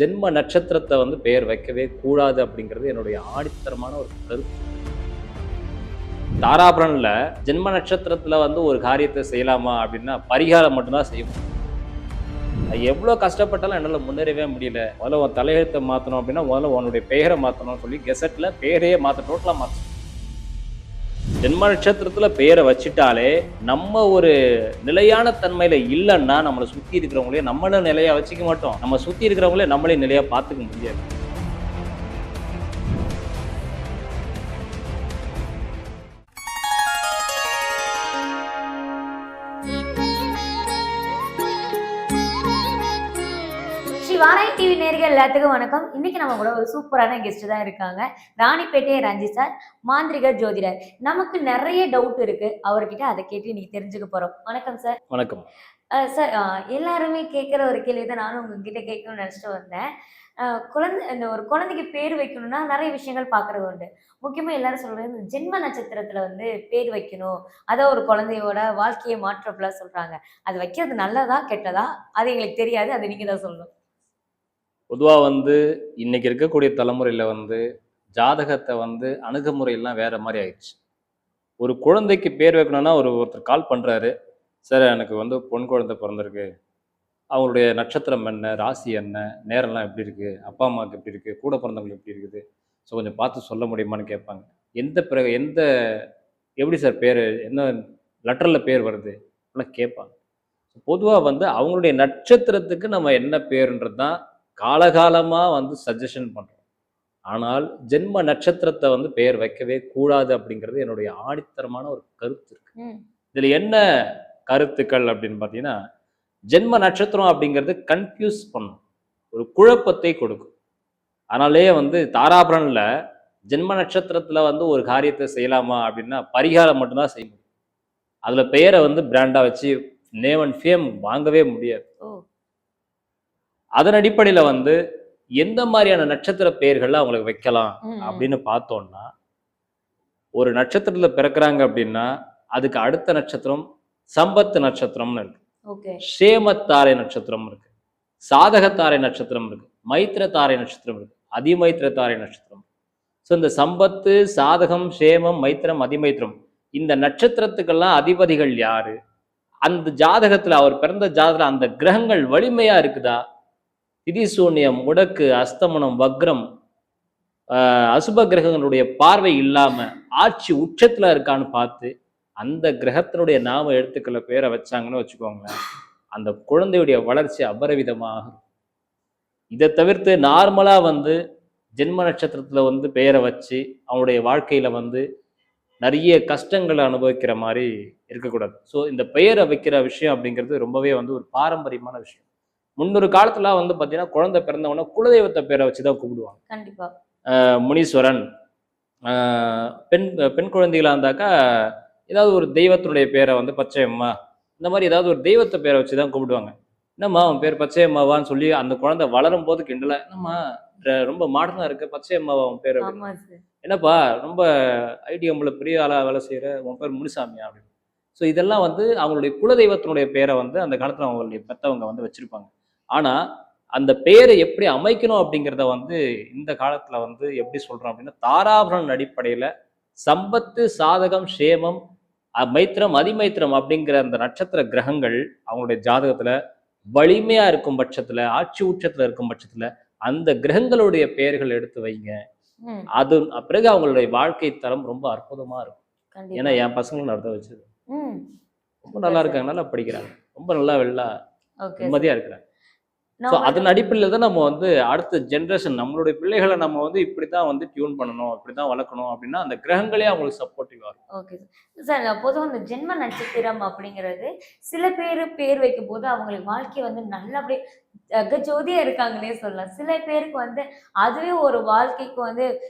ஜென்ம நட்சத்திரத்தை வந்து பெயர் வைக்கவே கூடாது அப்படிங்கிறது என்னுடைய ஆணித்தரமான ஒரு கருத்து. தாராபுரன்ல ஜென்ம நட்சத்திரத்துல வந்து ஒரு காரியத்தை செய்யலாமா அப்படின்னா பரிகாரம் மட்டும்தான் செய்யணும். எவ்வளவு கஷ்டப்பட்டாலும் என்னால முன்னேறவே முடியல. முதல்ல உன் தலையெழுத்தை மாத்தணும் அப்படின்னா முதல்ல உன்னுடைய பெயரை மாத்தணும்னு சொல்லி கெசட்ல பெயரையே டோட்டலா மாத்தணும். ஜென்ம நட்சத்திரத்துல பெயரை வச்சுட்டாலே நம்ம ஒரு நிலையான தன்மையில இல்லைன்னா நம்மளை சுத்தி இருக்கிறவங்களே நம்மளும் நிலையா வச்சுக்க மாட்டோம். நம்ம சுத்தி இருக்கிறவங்களே நம்மளே நிலையா பார்த்துக்க முடியாது. வாராய் டிவி நேயர்கள் எல்லாத்துக்கும் வணக்கம். இன்னைக்கு நம்ம கூட ஒரு சூப்பரான கெஸ்ட் தான் இருக்காங்க. ராணிப்பேட்டை ரஞ்சித் சார், மாந்திரிகர் ஜோதிடர். நமக்கு நிறைய டவுட் இருக்கு அவர்கிட்ட, அதை கேட்டு இன்னைக்கு தெரிஞ்சுக்க போறோம். வணக்கம் சார். வணக்கம் சார். எல்லாருமே கேட்குற ஒரு கேள்வி தான் நானும் உங்ககிட்ட கேட்கணும்னு நினச்சிட்டு வந்தேன். இந்த ஒரு குழந்தைக்கு பேர் வைக்கணும்னா நிறைய விஷயங்கள் பார்க்கறது உண்டு. முக்கியமாக எல்லாரும் சொல்றது இந்த ஜென்ம நட்சத்திரத்துல வந்து பேர் வைக்கணும், அதான் ஒரு குழந்தையோட வாழ்க்கையை மாற்றப்பலாம் சொல்றாங்க. அது வைக்கிறது நல்லதா கெட்டதா அது எங்களுக்கு தெரியாது, அது நீங்க தான் சொல்லணும். பொதுவாக வந்து இன்னைக்கு இருக்கக்கூடிய தலைமுறையில் வந்து ஜாதகத்தை வந்து அணுகுமுறையெல்லாம் வேற மாதிரி ஆயிடுச்சு. ஒரு குழந்தைக்கு பேர் வைக்கணும்னா ஒருத்தர் கால் பண்ணுறாரு, சார் எனக்கு வந்து பொன் குழந்தை பிறந்திருக்கு, அவங்களுடைய நட்சத்திரம் என்ன, ராசி என்ன, நேரம்லாம் எப்படி இருக்குது, அப்பா அம்மாவுக்கு எப்படி இருக்குது, கூட பிறந்தவங்களுக்கு எப்படி இருக்குது, ஸோ கொஞ்சம் பார்த்து சொல்ல முடியுமான்னு கேட்பாங்க. எந்த எப்படி சார் பேர், என்ன லெட்டரில் பேர் வருது அப்படிலாம் கேட்பாங்க. பொதுவாக வந்து அவங்களுடைய நட்சத்திரத்துக்கு நம்ம என்ன பேருன்றது தான் காலகாலமாக வந்து சஜஷன் பண்ணுறோம். ஆனால் ஜென்ம நட்சத்திரத்தை வந்து பெயர் வைக்கவே கூடாது அப்படிங்கிறது என்னுடைய ஆணித்தரமான ஒரு கருத்து இருக்கு. இதில் என்ன கருத்துக்கள் அப்படின்னு பார்த்தீங்கன்னா, ஜென்ம நட்சத்திரம் அப்படிங்கிறது கன்ஃபியூஸ் பண்ணும், ஒரு குழப்பத்தை கொடுக்கும். அதனாலேயே வந்து தாராபுரன்ல ஜென்ம நட்சத்திரத்துல வந்து ஒரு காரியத்தை செய்யலாமா அப்படின்னா பரிகாரம் மட்டும்தான் செய்ய முடியும். அதுல பெயரை வந்து பிராண்டா வச்சு நேம் அண்ட் ஃபேம் வாங்கவே முடியாது. அதன் அடிப்படையில வந்து எந்த மாதிரியான நட்சத்திர பெயர்கள்ல அவங்களுக்கு வைக்கலாம் அப்படின்னு பார்த்தோம்னா, ஒரு நட்சத்திரத்துல பிறக்கிறாங்க அப்படின்னா அதுக்கு அடுத்த நட்சத்திரம் சம்பத்து நட்சத்திரம்னு இருக்கு, சேமத்தாரை நட்சத்திரம் இருக்கு, சாதகத்தாரை நட்சத்திரம் இருக்கு, மைத்திரத்தாரை நட்சத்திரம் இருக்கு, அதிமைத்திரத்தாரை நட்சத்திரம். ஸோ இந்த சம்பத்து, சாதகம், சேமம், மைத்திரம், அதிமைத்திரம் இந்த நட்சத்திரத்துக்கெல்லாம் அதிபதிகள் யாரு, அந்த ஜாதகத்துல அவர் பிறந்த ஜாதகத்துல அந்த கிரகங்கள் வலிமையா இருக்குதா, திதிசூன்யம், முடக்கு, அஸ்தமனம், வக்ரம், அசுப கிரகங்களுடைய பார்வை இல்லாம ஆட்சி உச்சத்துல இருக்கான்னு பார்த்து அந்த கிரகத்தினுடைய நாம எழுத்துக்களை பேரை வச்சாங்கன்னு வச்சுக்கோங்களேன், அந்த குழந்தையுடைய வளர்ச்சி அபரிவிதமாகும். இதை தவிர்த்து நார்மலா வந்து ஜென்ம நட்சத்திரத்துல வந்து பெயரை வச்சு அவனுடைய வாழ்க்கையில வந்து நிறைய கஷ்டங்களை அனுபவிக்கிற மாதிரி இருக்கக்கூடாது. ஸோ இந்த பெயரை வைக்கிற விஷயம் அப்படிங்கிறது ரொம்பவே வந்து ஒரு பாரம்பரியமான விஷயம். முன்னொரு காலத்துல வந்து பாத்தீங்கன்னா குழந்தை பிறந்தவொடனே குலதெய்வத்தை பேரை வச்சுதான் கூப்பிடுவாங்க. கண்டிப்பா. முனீஸ்வரன். பெண் குழந்தைகளா இருந்தாக்கா ஏதாவது ஒரு தெய்வத்தினுடைய பேரை வந்து பச்சையம்மா, இந்த மாதிரி ஏதாவது ஒரு தெய்வத்தை பேரை வச்சுதான் கூப்பிடுவாங்க. என்னம்மா அவன் பேர் பச்சையம்மாவான்னு சொல்லி அந்த குழந்தை வளரும் போது கிண்டல, என்னம்மா ரொம்ப மாடர்னா இருக்கு, பச்சையம்மாவா உன் பேர், என்னப்பா ரொம்ப ஐடிஎம்ல பெரிய ஆளா வேலை செய்யற, உன் பேர் முனிசாமியா அப்படின்னு. ஸோ இதெல்லாம் வந்து அவங்களுடைய குலதெய்வத்தினுடைய பேரை வந்து அந்த காலத்துல அவங்களுடைய பெற்றவங்க வந்து வச்சிருப்பாங்க. ஆனா அந்த பேரை எப்படி அமைக்கணும் அப்படிங்கிறத வந்து இந்த காலத்துல வந்து எப்படி சொல்றோம் அப்படின்னா, தாராபுரன் அடிப்படையில சம்பத்து, சாதகம், சேமம், மைத்திரம், அதிமைத்திரம் அப்படிங்கிற அந்த நட்சத்திர கிரகங்கள் அவங்களுடைய ஜாதகத்துல வலிமையா இருக்கும் பட்சத்துல, ஆட்சி உச்சத்துல இருக்கும் பட்சத்துல அந்த கிரகங்களுடைய பெயர்கள் எடுத்து வைங்க. அது பிறகு அவங்களுடைய வாழ்க்கை தரம் ரொம்ப அற்புதமா இருக்கும். ஏன்னா என் பசங்களும் நடத்த வச்சது ரொம்ப நல்லா இருக்காங்க, நல்லா படிக்கிறாங்க, ரொம்ப நல்லா நிம்மதியா இருக்கிறாங்க. அதன் அடிப்படையில் தான் நம்ம வந்து அடுத்த ஜென்ரேஷன் நம்மளுடைய பிள்ளைகளை நம்ம வந்து இப்படித்தான் வந்து டியூன் பண்ணணும், இப்படித்தான் வளர்க்கணும் அப்படின்னா அந்த கிரகங்களே அவங்களுக்கு சப்போர்ட்டிவா இருக்கும். Okay sir. பொதுவாக இந்த ஜென்ம நட்சத்திரம் அப்படிங்கிறது சில பேர் வைக்கும் போது அவங்களுக்கு வாழ்க்கை வந்து நல்லபடியே ஜோதியா இருக்காங்கன்னே சொல்லலாம். சில பேருக்கு வந்து அதுவே ஒரு வாழ்க்கைக்கு வந்து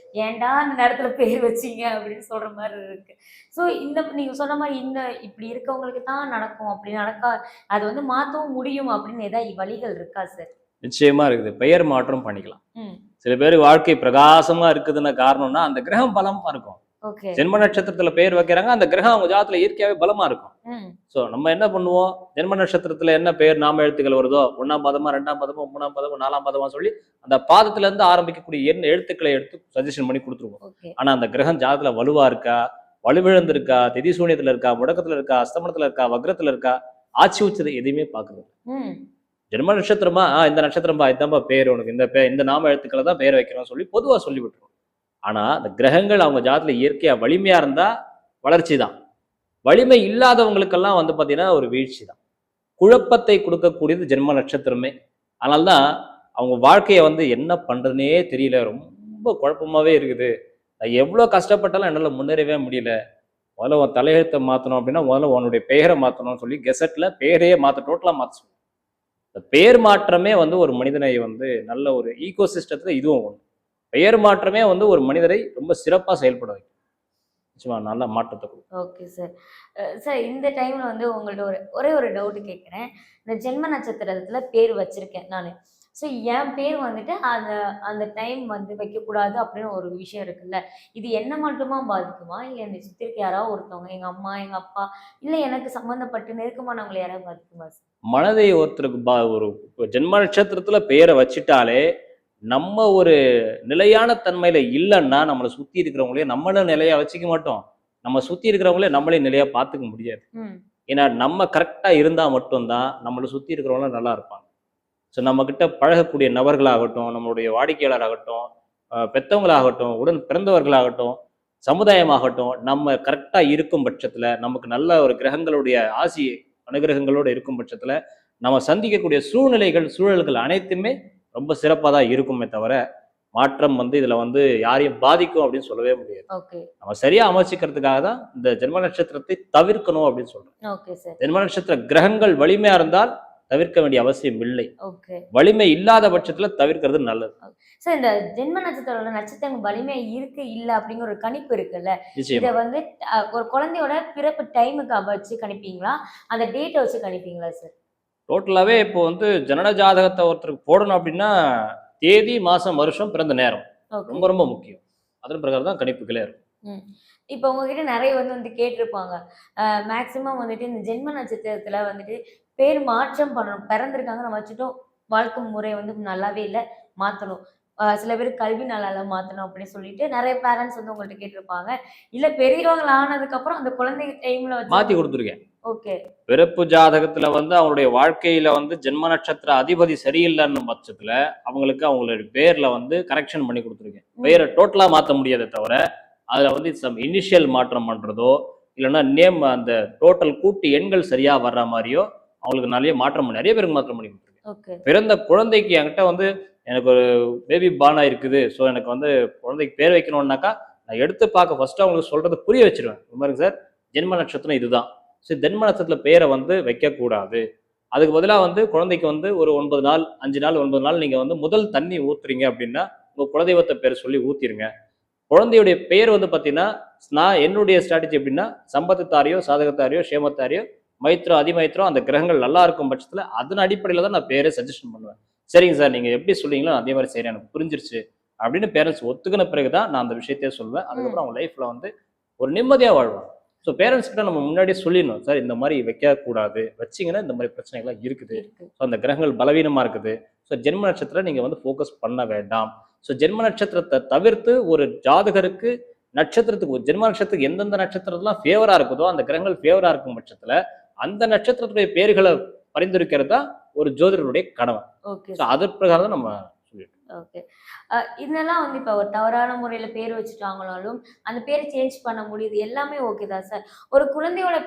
ஏன்டா அந்த நேரத்துல பேர் வச்சீங்க அப்படின்னு சொல்ற மாதிரி இருக்கு. ஸோ நீங்க சொன்ன மாதிரி இப்படி இருக்கவங்களுக்கு தான் நடக்கும், அப்படி நடக்கா, அது வந்து மாற்றவும் முடியும் அப்படின்னு ஏதாவது வழிகள் இருக்கா சார்? நிச்சயமா இருக்குது. பெயர் மாற்றம் பண்ணிக்கலாம். சில பேர் வாழ்க்கை பிரகாசமா இருக்குதுன்னு காரணம்னா அந்த கிரகம் பலமா இருக்கும். ஓகே. ஜென்ம நட்சத்திரத்துல பெயர் வைக்கிறாங்க, அந்த கிரகம் அவங்க ஜாதத்துல இயற்கையாவே பலமா இருக்கும். ம். சோ நம்ம என்ன பண்ணுவோம், ஜென்ம நட்சத்திரத்துல என்ன பெயர் நாம எழுத்துக்கள் வருதோ, 1ஆம் பாதமா, 2ஆம் பாதமா, 3ஆம் பாதமா, 4ஆம் பாதமா சொல்லி அந்த பாதத்துல இருந்து ஆரம்பிக்கக்கூடிய என்ன எழுத்துக்களை எடுத்து சஜஷன் பண்ணி கொடுத்துருவோம். ஓகே. ஆனா அந்த கிரகம் ஜாதத்துல வலுவா இருக்கா, வலுவிழந்து இருக்கா, திதி சூனியத்துல இருக்கா, முடக்கத்துல இருக்கா, அஸ்தமனத்துல இருக்கா, வக்ரத்துல இருக்கா, ஆட்சி உச்சது எதையுமே பாக்குறது. ம். ஜென்ம நட்சத்திரமா இந்த நட்சத்திரம்பா, இதான்பா பேர், உனக்கு இந்த நாம எழுத்துக்களை தான் பேர் வைக்கிறோம் சொல்லி பொதுவா சொல்லி விட்டுரும். ஆனா அந்த கிரகங்கள் அவங்க ஜாதத்துல இயற்கையா வலிமையா இருந்தா வளர்ச்சி தான். வலிமை இல்லாதவங்களுக்கெல்லாம் வந்து பாத்தீங்கன்னா ஒரு வீழ்ச்சி தான். குழப்பத்தை கொடுக்கக்கூடியது ஜென்ம நட்சத்திரமே. அதனால்தான் அவங்க வாழ்க்கைய வந்து என்ன பண்றதுனே தெரியல, ரொம்ப குழப்பமாவே இருக்குது, நான் எவ்வளவு கஷ்டப்பட்டாலும் என்னால முன்னேறவே முடியல, முதல்ல உன் தலையெழுத்தை மாத்தணும் அப்படின்னா முதல்ல உன்னுடைய பெயரை மாத்தணும்னு சொல்லி கெசட்ல பெயரையே டோட்டலா மாத்த சொல்லணும். இந்த பெயர் மாற்றமே வந்து ஒரு மனிதனை வந்து நல்ல ஒரு ஈகோ சிஸ்டத்துல இதுவும் ஒண்ணு. பெயர் மாற்றமே வந்து ஒரு மனிதரை ரொம்ப சிறப்பா செயல்பட வைக்கும். நிச்சயமா நல்ல மாற்றத்தை கொடுக்கும். Okay sir. சார் இந்த டைம்ல வந்து உங்கள்ட்ட ஒரே ஒரு டவுட் கேட்குறேன். இந்த ஜென்ம நட்சத்திரத்துல பேர் வச்சிருக்கேன் நானு. ஸோ என் பேர் வந்துட்டு அந்த அந்த டைம் வந்து வைக்கக்கூடாது அப்படின்னு ஒரு விஷயம் இருக்குல்ல. இது என்ன மட்டுமா பாதிக்குமா? இல்ல என்னை சுத்தி இருக்க யாராவது ஒருத்தவங்க, எங்க அம்மா, எங்க அப்பா, இல்ல எனக்கு சம்மந்தப்பட்டு நெருக்கமானவங்கள யாராவது பாதிக்குமா சார்? மனதை ஒருத்தருக்கு ஒரு ஜென்ம நட்சத்திரத்துல பெயரை வச்சுட்டாலே நம்ம ஒரு நிலையான தன்மையில இல்லைன்னா நம்மளை சுத்தி இருக்கிறவங்களே நம்மளும் நிலையா வச்சுக்க மாட்டோம், நம்ம சுத்தி இருக்கிறவங்களே நம்மளே நிலையா பார்த்துக்க முடியாது. ம். ஏன்னா நம்ம கரெக்டா இருந்தா மட்டும்தான் நம்மளை சுத்தி இருக்கிறவங்களும் நல்லா இருப்பாங்க. ஸோ நம்ம கிட்ட பழகக்கூடிய நபர்களாகட்டும், நம்மளுடைய வாடிக்கையாளராகட்டும், பெத்தவங்களாகட்டும், உடன் பிறந்தவர்களாகட்டும், சமுதாயமாகட்டும், நம்ம கரெக்டா இருக்கும் பட்சத்துல, நமக்கு நல்ல ஒரு கிரகங்களுடைய ஆசி அனுகிரகங்களோடு இருக்கும் பட்சத்துல நம்ம சந்திக்கக்கூடிய சூழல்கள் அனைத்துமே ரொம்ப சிறப்பாக தான் இருக்குமே தவிர, மாற்றம் வந்து இதுல வந்து யாரையும் பாதிக்கும் அப்படின்னு சொல்லவே முடியாது. ஓகே. நம்ம சரியா அமைச்சிக்கிறதுக்காக தான் இந்த ஜென்ம நட்சத்திரத்தை தவிர்க்கணும் அப்படின்னு சொல்றோம். Okay sir. ஜென்ம நட்சத்திர கிரகங்கள் வலிமையா இருந்தால் தவிர்க்க வேண்டிய அவசியம் இல்லை. ஓகே. வலிமை இல்லாத பட்சத்துல தவிர்க்கிறது நல்லது. சார் இந்த ஜென்ம நட்சத்திரோட நட்சத்திரம் வலிமை இருக்கு இல்ல அப்படிங்கிற ஒரு கணிப்பு இருக்குல்ல. இத நிச்சயமா. வந்து ஒரு குழந்தையோட பிறப்பு டைமுக்கு வச்சு கணிப்பீங்களா? அந்த டேட்ட வச்சு கணிப்பீங்களா சார்? டோட்டலாவே இப்போ வந்து ஜனன ஜாதகத்தை ஒருத்தருக்கு போடணும் அப்படின்னா தேதி, மாசம், வருஷம், பிறந்த நேரம் ஓகே. ரொம்ப ரொம்ப முக்கியம். அதன் பிரகாரம் தான் கணிப்புகளே இருக்கும். ம். இப்ப உங்ககிட்ட நெறைய வந்து கேட்டிருப்பாங்க. மேக்ஸிமம் வந்துட்டு இந்த ஜென்ம நட்சத்திரத்துல வந்துட்டு பேர் மாற்றம் பண்ணணும். பிறந்திருக்காங்க நம்ம வச்சுட்டோம். வாழ்க்கை முறை வந்து நல்லாவே இல்ல. மாத்தணும். சில பேர் கல்வி நல்லா இல்ல மாத்தணும் அப்படின்னு சொல்லிட்டு நெறைய பேரண்ட்ஸ் வந்து உங்கள்ட்ட கேட்டிருப்பாங்க. இல்ல பெரியவங்க ஆனதுக்கப்புறம் அந்த குழந்தை டைம்ல வச்சு மாத்தி கொடுத்துருக்கேன். ஓகே. பிறப்பு ஜாதகத்துல வந்து அவங்களுடைய வாழ்க்கையில வந்து ஜென்ம நட்சத்திர அதிபதி சரியில்லைன்னு பட்சத்துல அவங்களுக்கு அவங்களுடைய பேர்ல வந்து கரெக்ஷன் பண்ணி கொடுத்துருக்கேன். பெயரை டோட்டலா மாத்த முடியாதே தவிர அதுல வந்து சம் இனிஷியல் மாற்றம் பண்றதோ இல்லைன்னா நேம் அந்த டோட்டல் கூட்டு எண்கள் சரியா வர்ற மாதிரியோ அவங்களுக்கு நிறைய பேருக்கு மாற்றம் பண்ணி கொடுத்துருக்கேன். ஓகே. பிறந்த குழந்தைக்கு என்கிட்ட வந்து எனக்கு ஒரு பேபி பார்ன் ஆயிருக்குது, ஸோ எனக்கு வந்து குழந்தைக்கு பேர் வைக்கணும்னாக்கா நான் எடுத்து பார்க்க ஃபர்ஸ்ட் அவங்களுக்கு சொல்றது புரிய வச்சிருவேன். இந்த மாதிரி சார் ஜென்ம நட்சத்திரம் இதுதான், சரி ஜென்ம நட்சத்திரத்துல பேரை வந்து வைக்கக்கூடாது, அதுக்கு பதிலாக வந்து குழந்தைக்கு வந்து ஒரு 9 நாள் 5 நாள் 9 நாள் நீங்க வந்து முதல் தண்ணி ஊத்துறீங்க அப்படின்னா உங்க குலதெய்வத்தை பேர் சொல்லி ஊத்திருங்க. குழந்தையுடைய பெயர் வந்து பார்த்தீங்கன்னா நான் என்னுடைய ஸ்ட்ராட்டஜி எப்படின்னா சம்பத்துத்தாரியோ சாதகத்தாரியோ சேமத்தாரியோ மைத்ரோ அதிமைத்ரோ அந்த கிரகங்கள் நல்லா இருக்கும் பட்சத்தில் அதன் அடிப்படையில் தான் நான் பேரை சஜஷன் பண்ணுவேன். சரிங்க சார் நீங்கள் எப்படி சொல்றீங்களோ அதே மாதிரி சரி எனக்கு புரிஞ்சிருச்சு அப்படின்னு பேரண்ட்ஸ் ஒத்துக்கின பிறகு தான் நான் அந்த விஷயத்தையே சொல்வேன். அதுக்கப்புறம் அவங்க லைஃப்ல வந்து ஒரு நிம்மதியாக வாழ்வாங்க. ஸோ பேரண்ட்ஸ் கிட்ட நம்ம முன்னாடியே சொல்லிடணும், சார் இந்த மாதிரி வைக்கக்கூடாது, வச்சிங்கன்னா இந்த மாதிரி பிரச்சனைகள்லாம் இருக்குது, ஸோ அந்த கிரகங்கள் பலவீனமாக இருக்குது, ஸோ ஜென்ம நட்சத்திரம் நீங்கள் வந்து ஃபோக்கஸ் பண்ண வேண்டாம். ஸோ ஜென்ம நட்சத்திரத்தை தவிர்த்து ஒரு ஜாதகருக்கு நட்சத்திரத்துக்கு ஜென்ம நட்சத்திரத்துக்கு எந்தெந்த நட்சத்திரத்துலாம் ஃபேவரா இருக்குதோ அந்த கிரகங்கள் ஃபேவரா இருக்கும் பட்சத்துல அந்த நட்சத்திரத்துடைய பேர்களை பரிந்துரைக்கிறது தான் ஒரு ஜோதிடருடைய கடமை. ஓகே. ஸோ அது பிரகாரம் தான் நம்ம சொல்லிட்டோம். ஓகே. இதெல்லாம் வந்து இப்போ ஒரு தவறான முறையில் பேர் வச்சுட்டாங்கனாலும் அந்த பேரை சேஞ்ச் பண்ண முடியுது, எல்லாமே ஓகே தான் சார். ஒரு குழந்தையோட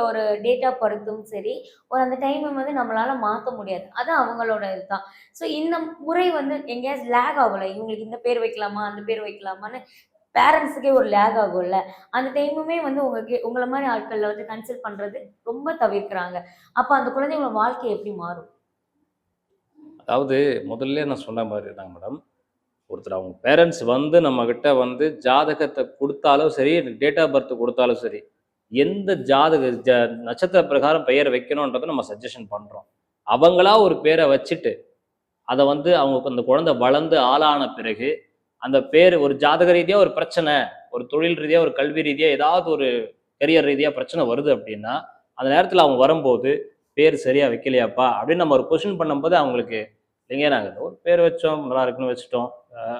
ஒரு டேட்டா பொறுத்தும் சரி, ஒரு அந்த டைமை வந்து நம்மளால மாற்ற முடியாது, அது அவங்களோட இதுதான். ஸோ இந்த முறை வந்து எங்கேயாவது லேக் ஆகலை, இவங்களுக்கு இந்த பேர் வைக்கலாமா அந்த பேர் வைக்கலாமான்னு பேரண்ட்ஸுக்கே ஒரு லேக் ஆகும்ல, அந்த டைமுமே வந்து உங்களை மாதிரி ஆட்களில் வந்து கன்சல்ட் பண்ணுறது ரொம்ப தவிர்க்கிறாங்க. அப்போ அந்த குழந்தைங்களோட வாழ்க்கை எப்படி மாறும்? அதாவது முதல்ல நான் சொன்ன மாதிரி தான் மேடம், ஒருத்தர் அவங்க பேரண்ட்ஸ் வந்து நம்ம கிட்ட வந்து ஜாதகத்தை கொடுத்தாலும் சரி டேட் ஆஃப் பர்த் கொடுத்தாலும் சரி எந்த நட்சத்திர பிரகாரம் பெயர் வைக்கணுன்றதை நம்ம சஜஷன் பண்றோம். அவங்களா ஒரு பேரை வச்சுட்டு அதை வந்து அவங்க அந்த குழந்தை வளர்ந்து ஆளான பிறகு அந்த பேர் ஒரு ஜாதக ரீதியா ஒரு பிரச்சனை, ஒரு தொழில் ரீதியா, ஒரு கல்வி ரீதியா, ஏதாவது ஒரு கரியர் ரீதியா பிரச்சனை வருது அப்படின்னா, அந்த நேரத்துல அவங்க வரும்போது, பேர் சரியா வைக்கலையாப்பா அப்படின்னு நம்ம ஒரு கொஸ்டின் பண்ணும்போது அவங்களுக்கு, இல்லைங்க நாங்க ஏதோ ஒரு பேர் வச்சோம், நல்லா இருக்குன்னு வச்சுட்டோம்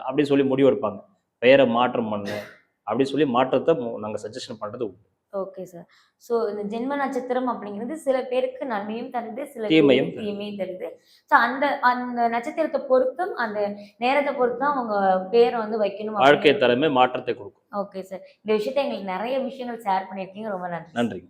அப்படின்னு சொல்லி முடிவெடுப்பாங்க. பெயரை மாற்றம் பண்ணு அப்படின்னு சொல்லி மாற்றத்தை நாங்க சஜஷன் பண்றது உண்டு. Okay sir. ஸோ இந்த ஜென்ம நட்சத்திரம் அப்படிங்கிறது சில பேருக்கு நன்மையும் தருது, சில தீமையும் பேருக்கு தீமையும் தருது. ஸோ அந்த அந்த நட்சத்திரத்தை பொறுத்தும், அந்த நேரத்தை பொறுத்து தான் அவங்க பேரை வந்து வைக்கணும் வாழ்க்கை அப்படிங்கிறது. தரமே மாற்றத்தை கொடுக்கும். Okay sir. இந்த விஷயத்த எங்களுக்கு நெறைய விஷயங்கள் ஷேர் பண்ணியிருக்கீங்க. ரொம்ப நன்றி. நன்றி.